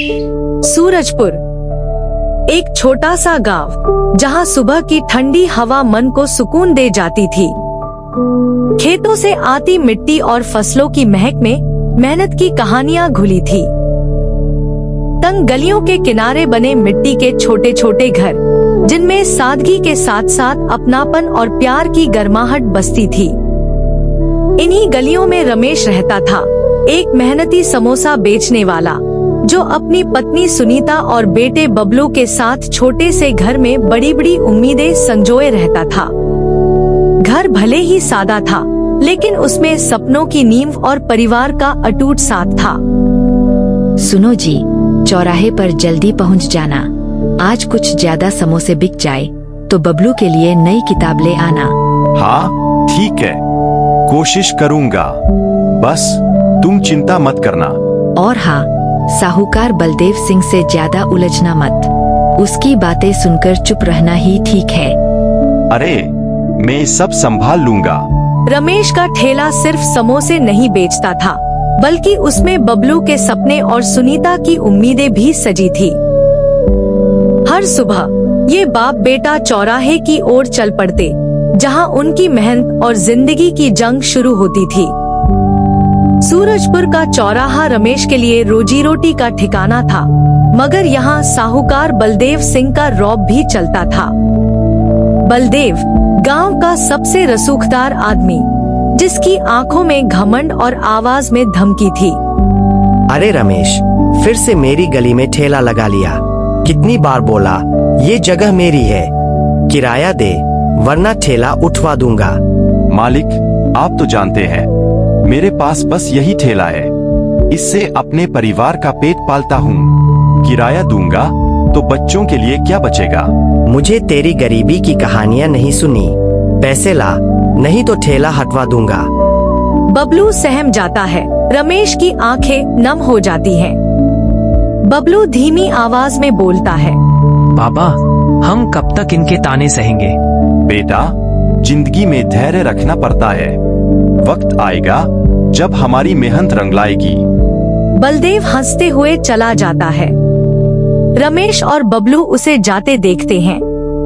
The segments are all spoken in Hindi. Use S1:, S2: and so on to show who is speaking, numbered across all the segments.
S1: सूरजपुर एक छोटा सा गांव, जहां सुबह की ठंडी हवा मन को सुकून दे जाती थी। खेतों से आती मिट्टी और फसलों की महक में मेहनत की कहानियां घुली थी। तंग गलियों के किनारे बने मिट्टी के छोटे छोटे घर, जिनमें सादगी के साथ साथ अपनापन और प्यार की गर्माहट बसती थी। इन्हीं गलियों में रमेश रहता था, एक मेहनती समोसा बेचने वाला, जो अपनी पत्नी सुनीता और बेटे बबलू के साथ छोटे से घर में बड़ी बड़ी उम्मीदें संजोए रहता था। घर भले ही सादा था, लेकिन उसमें सपनों की नींव और परिवार का अटूट साथ था।
S2: सुनो जी, चौराहे पर जल्दी पहुंच जाना। आज कुछ ज्यादा समोसे बिक जाए तो बबलू के लिए नई किताब ले आना।
S3: हाँ ठीक है, कोशिश करूँगा, बस तुम चिंता मत करना।
S2: और हाँ, साहूकार बलदेव सिंह से ज्यादा उलझना मत, उसकी बातें सुनकर चुप रहना ही ठीक है।
S3: अरे मैं सब संभाल लूँगा।
S1: रमेश का ठेला सिर्फ समोसे नहीं बेचता था, बल्कि उसमें बबलू के सपने और सुनीता की उम्मीदें भी सजी थी। हर सुबह ये बाप बेटा चौराहे की ओर चल पड़ते, जहां उनकी मेहनत और जिंदगी की जंग शुरू होती थी। सूरजपुर का चौराहा रमेश के लिए रोजी रोटी का ठिकाना था, मगर यहाँ साहूकार बलदेव सिंह का रौब भी चलता था। बलदेव गांव का सबसे रसूखदार आदमी, जिसकी आंखों में घमंड और आवाज में धमकी थी।
S4: अरे रमेश, फिर से मेरी गली में ठेला लगा लिया। कितनी बार बोला, ये जगह मेरी है, किराया दे वरना ठेला उठवा दूंगा।
S3: मालिक, आप तो जानते हैं मेरे पास बस यही ठेला है, इससे अपने परिवार का पेट पालता हूँ। किराया दूंगा तो बच्चों के लिए क्या बचेगा?
S4: मुझे तेरी गरीबी की कहानियाँ नहीं सुनी, पैसे ला, नहीं तो ठेला हटवा दूंगा।
S1: बबलू सहम जाता है। रमेश की आंखें नम हो जाती हैं। बबलू धीमी आवाज में बोलता है,
S5: बाबा, हम कब तक इनके ताने सहेंगे?
S3: बेटा, जिंदगी में धैर्य रखना पड़ता है, वक्त आएगा जब हमारी मेहनत रंग लाएगी।
S1: बलदेव हंसते हुए चला जाता है। रमेश और बबलू उसे जाते देखते हैं।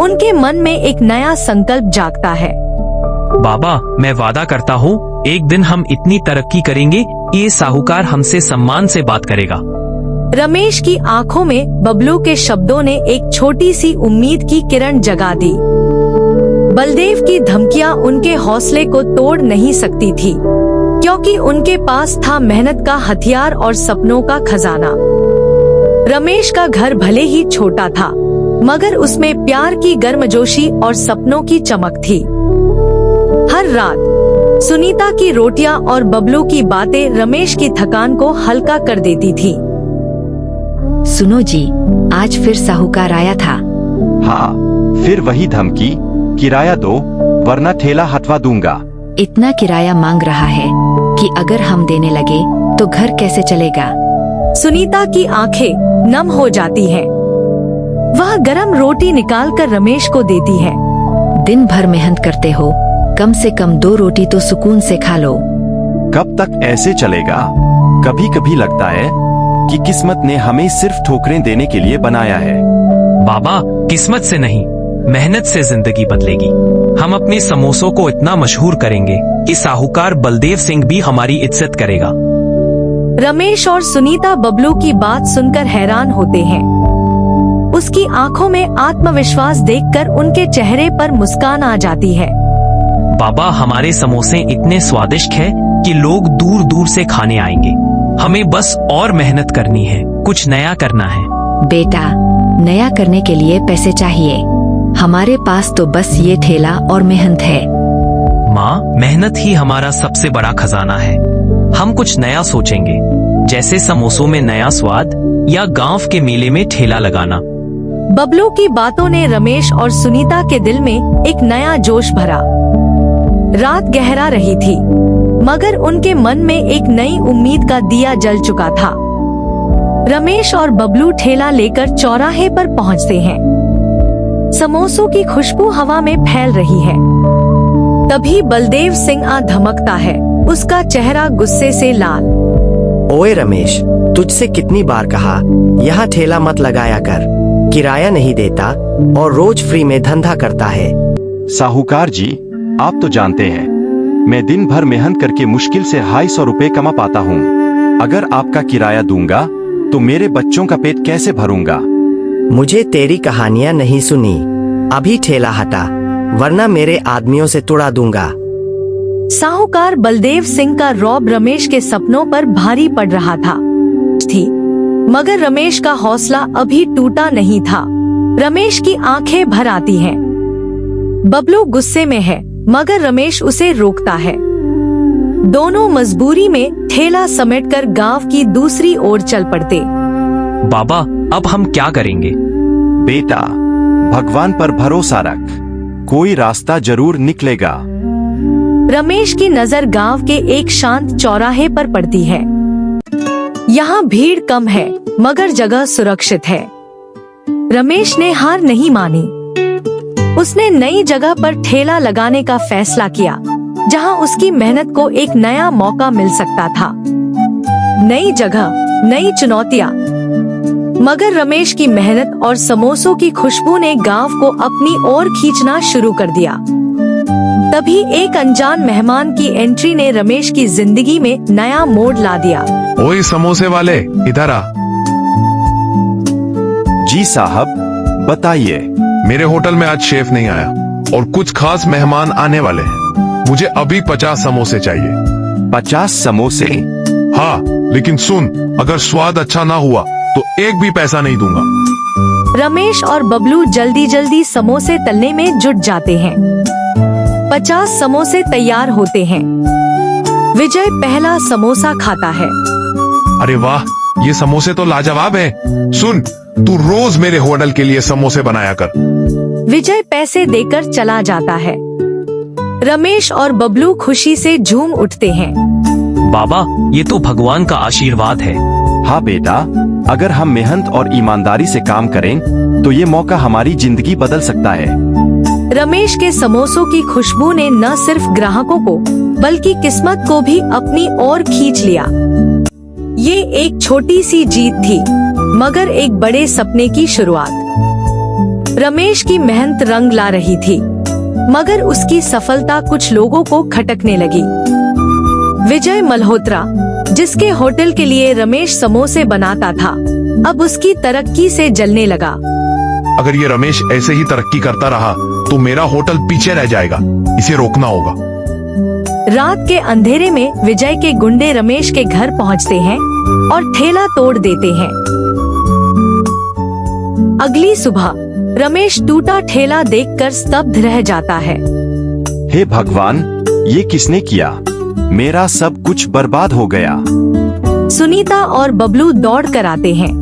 S1: उनके मन में एक नया संकल्प जागता है।
S5: बाबा, मैं वादा करता हूँ, एक दिन हम इतनी तरक्की करेंगे कि ये साहूकार हमसे सम्मान से बात करेगा।
S1: रमेश की आंखों में बबलू के शब्दों ने एक छोटी सी उम्मीद की किरण जगा दी। बलदेव की धमकियां उनके हौसले को तोड़ नहीं सकती थी, क्योंकि उनके पास था मेहनत का हथियार और सपनों का खजाना। रमेश का घर भले ही छोटा था, मगर उसमें प्यार की गर्मजोशी और सपनों की चमक थी। हर रात सुनीता की रोटियां और बबलू की बातें रमेश की थकान को हल्का कर देती थी।
S2: सुनो जी, आज फिर साहूकार आया था।
S3: हाँ, फिर वही धमकी, किराया दो वरना ठेला हटवा दूंगा।
S2: इतना किराया मांग रहा है कि अगर हम देने लगे तो घर कैसे चलेगा?
S1: सुनीता की आंखें नम हो जाती हैं। वह गरम रोटी निकालकर रमेश को देती है।
S2: दिन भर मेहनत करते हो, कम से कम 2 रोटी तो सुकून से खा लो।
S3: कब तक ऐसे चलेगा? कभी कभी लगता है कि किस्मत ने हमें सिर्फ ठोकरें देने के लिए बनाया है।
S5: बाबा, किस्मत से नहीं, मेहनत से जिंदगी बदलेगी। हम अपने समोसों को इतना मशहूर करेंगे कि साहूकार बलदेव सिंह भी हमारी इज्जत करेगा।
S1: रमेश और सुनीता बबलू की बात सुनकर हैरान होते हैं। उसकी आंखों में आत्मविश्वास देखकर उनके चेहरे पर मुस्कान आ जाती है।
S5: बाबा, हमारे समोसे इतने स्वादिष्ट हैं कि लोग दूर दूर से खाने आएंगे। हमें बस और मेहनत करनी है, कुछ नया करना है।
S2: बेटा, नया करने के लिए पैसे चाहिए। हमारे पास तो बस ये ठेला और मेहनत है।
S5: माँ, मेहनत ही हमारा सबसे बड़ा खजाना है। हम कुछ नया सोचेंगे, जैसे समोसों में नया स्वाद या गांव के मेले में ठेला लगाना।
S1: बबलू की बातों ने रमेश और सुनीता के दिल में एक नया जोश भरा। रात गहरा रही थी, मगर उनके मन में एक नई उम्मीद का दिया जल चुका था। रमेश और बबलू ठेला लेकर चौराहे पर पहुंचते हैं। समोसों की खुशबू हवा में फैल रही है। तभी बलदेव सिंह धमकता है, उसका चेहरा गुस्से से लाल।
S4: ओए रमेश, तुझसे कितनी बार कहा यहाँ ठेला मत लगाया कर, किराया नहीं देता और रोज फ्री में धंधा करता है।
S3: साहूकार जी, आप तो जानते हैं मैं दिन भर मेहनत करके मुश्किल से 250 रुपए कमा पाता हूँ। अगर आपका किराया दूंगा तो मेरे बच्चों का पेट कैसे भरूंगा?
S4: मुझे तेरी कहानियाँ नहीं सुनी, अभी ठेला हटा वरना मेरे आदमियों से तुड़ा दूंगा।
S1: साहूकार बलदेव सिंह का रौब रमेश के सपनों पर भारी पड़ रहा था मगर रमेश का हौसला अभी टूटा नहीं था। रमेश की आंखें भर आती हैं। बबलू गुस्से में है मगर रमेश उसे रोकता है। दोनों मजबूरी में ठेला समेटकर गांव की दूसरी ओर चल पड़ते।
S5: बाबा, अब हम क्या करेंगे?
S3: बेटा, भगवान पर भरोसा रख, कोई रास्ता जरूर निकलेगा।
S1: रमेश की नजर गांव के एक शांत चौराहे पर पड़ती है। यहाँ भीड़ कम है मगर जगह सुरक्षित है। रमेश ने हार नहीं मानी। उसने नई जगह पर ठेला लगाने का फैसला किया जहाँ उसकी मेहनत को एक नया मौका मिल सकता था। नई जगह, नई चुनौतियाँ, मगर रमेश की मेहनत और समोसों की खुशबू ने गांव को अपनी ओर खींचना शुरू कर दिया। तभी एक अनजान मेहमान की एंट्री ने रमेश की जिंदगी में नया मोड़ ला दिया।
S6: ओए समोसे वाले, इधर आ।
S3: जी साहब, बताइए।
S6: मेरे होटल में आज शेफ नहीं आया और कुछ खास मेहमान आने वाले हैं। मुझे अभी 50 समोसे चाहिए।
S3: 50 समोसे?
S6: हाँ, लेकिन सुन, अगर स्वाद अच्छा ना हुआ तो एक भी पैसा नहीं दूंगा।
S1: रमेश और बबलू जल्दी जल्दी समोसे तलने में जुट जाते हैं। 50 समोसे तैयार होते हैं। विजय पहला समोसा खाता है।
S6: अरे वाह, ये समोसे तो लाजवाब हैं। सुन, तू रोज मेरे होटल के लिए समोसे बनाया कर।
S1: विजय पैसे देकर चला जाता है। रमेश और बबलू खुशी से झूम उठते हैं।
S5: बाबा, ये तो भगवान का आशीर्वाद है।
S3: हाँ बेटा, अगर हम मेहनत और ईमानदारी से काम करें तो ये मौका हमारी जिंदगी बदल सकता है।
S1: रमेश के समोसों की खुशबू ने न सिर्फ ग्राहकों को बल्कि किस्मत को भी अपनी ओर खींच लिया। ये एक छोटी सी जीत थी मगर एक बड़े सपने की शुरुआत। रमेश की मेहनत रंग ला रही थी मगर उसकी सफलता कुछ लोगों को खटकने लगी। विजय मल्होत्रा, जिसके होटल के लिए रमेश समोसे बनाता था, अब उसकी तरक्की से जलने लगा।
S6: अगर ये रमेश ऐसे ही तरक्की करता रहा तो मेरा होटल पीछे रह जाएगा। इसे रोकना होगा।
S1: रात के अंधेरे में विजय के गुंडे रमेश के घर पहुंचते हैं और ठेला तोड़ देते हैं। अगली सुबह रमेश टूटा ठेला देखकर स्तब्ध रह जाता है।
S3: हे भगवान, ये किसने किया? मेरा सब कुछ बर्बाद हो गया।
S1: सुनीता और बबलू दौड़ कर आते हैं।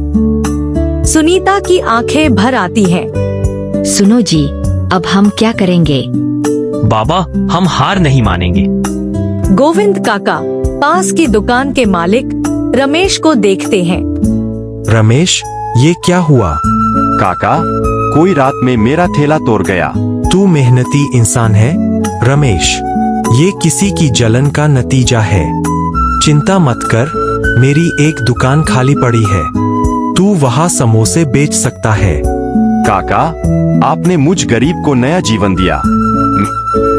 S1: सुनीता की आंखें भर आती हैं।
S2: सुनो जी, अब हम क्या करेंगे?
S5: बाबा, हम हार नहीं मानेंगे।
S1: गोविंद काका, पास की दुकान के मालिक, रमेश को देखते हैं।
S7: रमेश, ये क्या हुआ?
S3: काका, कोई रात में मेरा ठेला तोड़ गया।
S7: तू मेहनती इंसान है रमेश, ये किसी की जलन का नतीजा है। चिंता मत कर, मेरी एक दुकान खाली पड़ी है, तू वहाँ समोसे बेच सकता है।
S3: काका, आपने मुझ गरीब को नया जीवन दिया।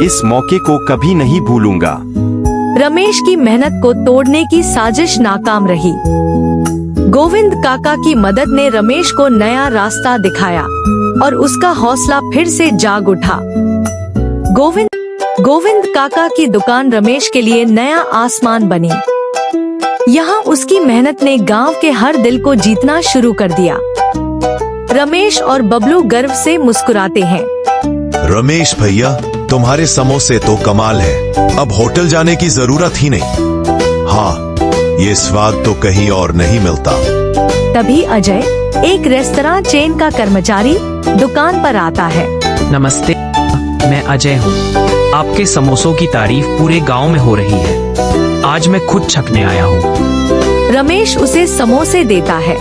S3: इस मौके को कभी नहीं भूलूंगा।
S1: रमेश की मेहनत को तोड़ने की साजिश नाकाम रही। गोविंद काका की मदद ने रमेश को नया रास्ता दिखाया और उसका हौसला फिर से जाग उठा। गोविंद काका की दुकान रमेश के लिए नया आसमान बनी। यहाँ उसकी मेहनत ने गांव के हर दिल को जीतना शुरू कर दिया। रमेश और बबलू गर्व से मुस्कुराते हैं।
S8: रमेश भैया, तुम्हारे समोसे तो कमाल है। अब होटल जाने की जरूरत ही नहीं। हाँ, ये स्वाद तो कहीं और नहीं मिलता।
S1: तभी अजय, एक रेस्तरां चेन का कर्मचारी, दुकान पर आता है।
S5: नमस्ते, मैं अजय हूँ। आपके समोसों की तारीफ पूरे गांव में हो रही है। आज मैं खुद छकने आया हूँ।
S1: रमेश उसे समोसे देता है।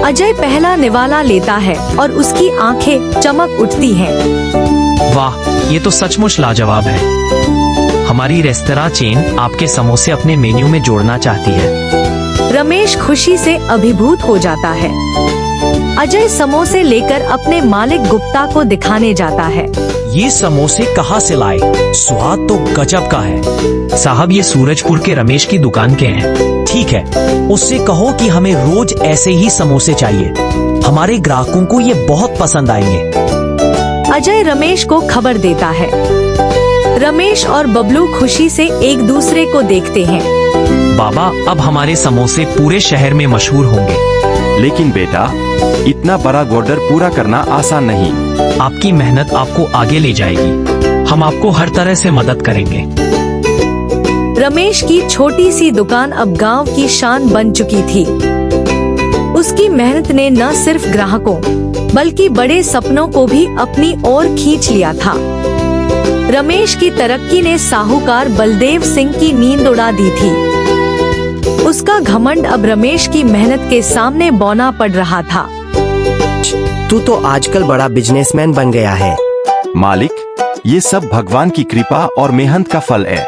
S1: अजय पहला निवाला लेता है और उसकी आंखें चमक उठती हैं।
S5: वाह, ये तो सचमुच लाजवाब है। हमारी रेस्तरां चेन आपके समोसे अपने मेन्यू में जोड़ना चाहती है।
S1: रमेश खुशी से अभिभूत हो जाता है। अजय समोसे लेकर अपने मालिक गुप्ता को दिखाने जाता है।
S5: ये समोसे कहाँ से लाए? स्वाद तो गजब का है। साहब ये सूरजपुर के रमेश की दुकान के हैं। ठीक है, उससे कहो कि हमें रोज ऐसे ही समोसे चाहिए। हमारे ग्राहकों को ये बहुत पसंद आएंगे।
S1: अजय रमेश को खबर देता है। रमेश और बबलू खुशी से एक दूसरे को देखते हैं।
S5: बाबा, अब हमारे समोसे पूरे शहर में मशहूर होंगे।
S3: लेकिन बेटा, इतना बड़ा ऑर्डर पूरा करना आसान नहीं।
S5: आपकी मेहनत आपको आगे ले जाएगी। हम आपको हर तरह से मदद करेंगे।
S1: रमेश की छोटी सी दुकान अब गांव की शान बन चुकी थी। उसकी मेहनत ने न सिर्फ ग्राहकों बल्कि बड़े सपनों को भी अपनी ओर खींच लिया था। रमेश की तरक्की ने साहूकार बलदेव सिंह की नींद उड़ा दी थी। उसका घमंड अब रमेश की मेहनत के सामने बौना पड़ रहा था।
S4: तू तो आजकल बड़ा बिजनेसमैन बन गया है।
S3: मालिक, ये सब भगवान की कृपा और मेहनत का फल है।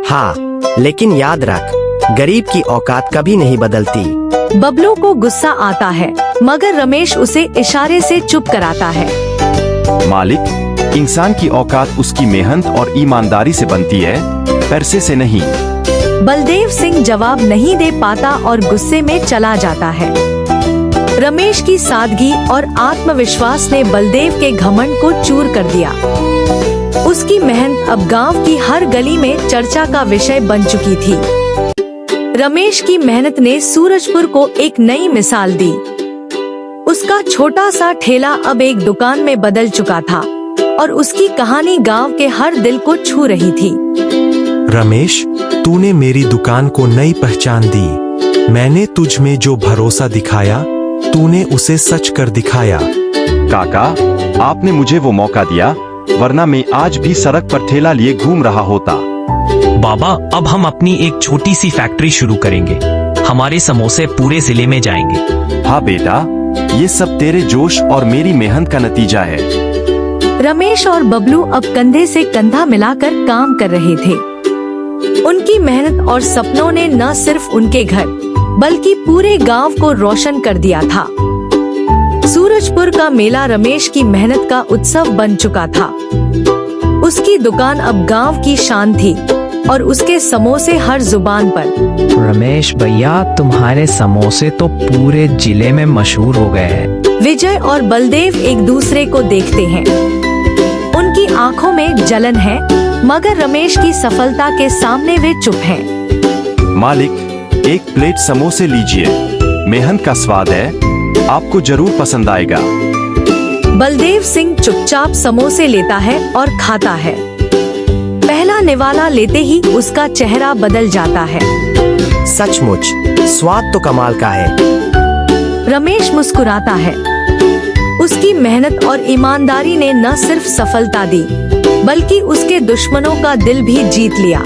S4: हाँ, लेकिन याद रख, गरीब की औकात कभी नहीं बदलती।
S1: बबलू को गुस्सा आता है, मगर रमेश उसे इशारे से चुप कराता है।
S3: मालिक, इंसान की औकात उसकी मेहनत और ईमानदारी से बनती है, पैसे से नहीं।
S1: बलदेव सिंह जवाब नहीं दे पाता और गुस्से में चला जाता है। रमेश की सादगी और आत्मविश्वास ने बलदेव के घमंड को चूर कर दिया। उसकी मेहनत अब गांव की हर गली में चर्चा का विषय बन चुकी थी। रमेश की मेहनत ने सूरजपुर को एक नई मिसाल दी। उसका छोटा सा ठेला अब एक दुकान में बदल चुका था और उसकी कहानी गांव के हर दिल को छू रही थी।
S7: रमेश, तूने मेरी दुकान को नई पहचान दी। मैंने तुझ में जो भरोसा दिखाया, तूने उसे सच कर दिखाया।
S3: काका, आपने मुझे वो मौका दिया, वरना मैं आज भी सड़क पर ठेला लिए घूम रहा होता।
S5: बाबा, अब हम अपनी एक छोटी सी फैक्ट्री शुरू करेंगे। हमारे समोसे पूरे जिले में जाएंगे।
S3: हाँ बेटा, ये सब तेरे जोश और मेरी मेहनत का नतीजा है।
S1: रमेश और बबलू अब कंधे से कंधा मिलाकर काम कर रहे थे। उनकी मेहनत और सपनों ने न सिर्फ उनके घर बल्कि पूरे गांव को रोशन कर दिया था। सूरजपुर का मेला रमेश की मेहनत का उत्सव बन चुका था। उसकी दुकान अब गांव की शान थी और उसके समोसे हर जुबान पर।
S5: रमेश भैया, तुम्हारे समोसे तो पूरे जिले में मशहूर हो गए हैं।
S1: विजय और बलदेव एक दूसरे को देखते हैं। उनकी आंखों में जलन है, मगर रमेश की सफलता के सामने वे चुप हैं।
S3: मालिक, एक प्लेट समोसे लीजिए। मेहनत का स्वाद है, आपको जरूर पसंद आएगा।
S1: बलदेव सिंह चुपचाप समोसे लेता है और खाता है। पहला निवाला लेते ही उसका चेहरा बदल जाता है।
S4: सचमुच स्वाद तो कमाल का है।
S1: रमेश मुस्कुराता है। उसकी मेहनत और ईमानदारी ने न सिर्फ सफलता दी, बल्कि उसके दुश्मनों का दिल भी जीत लिया।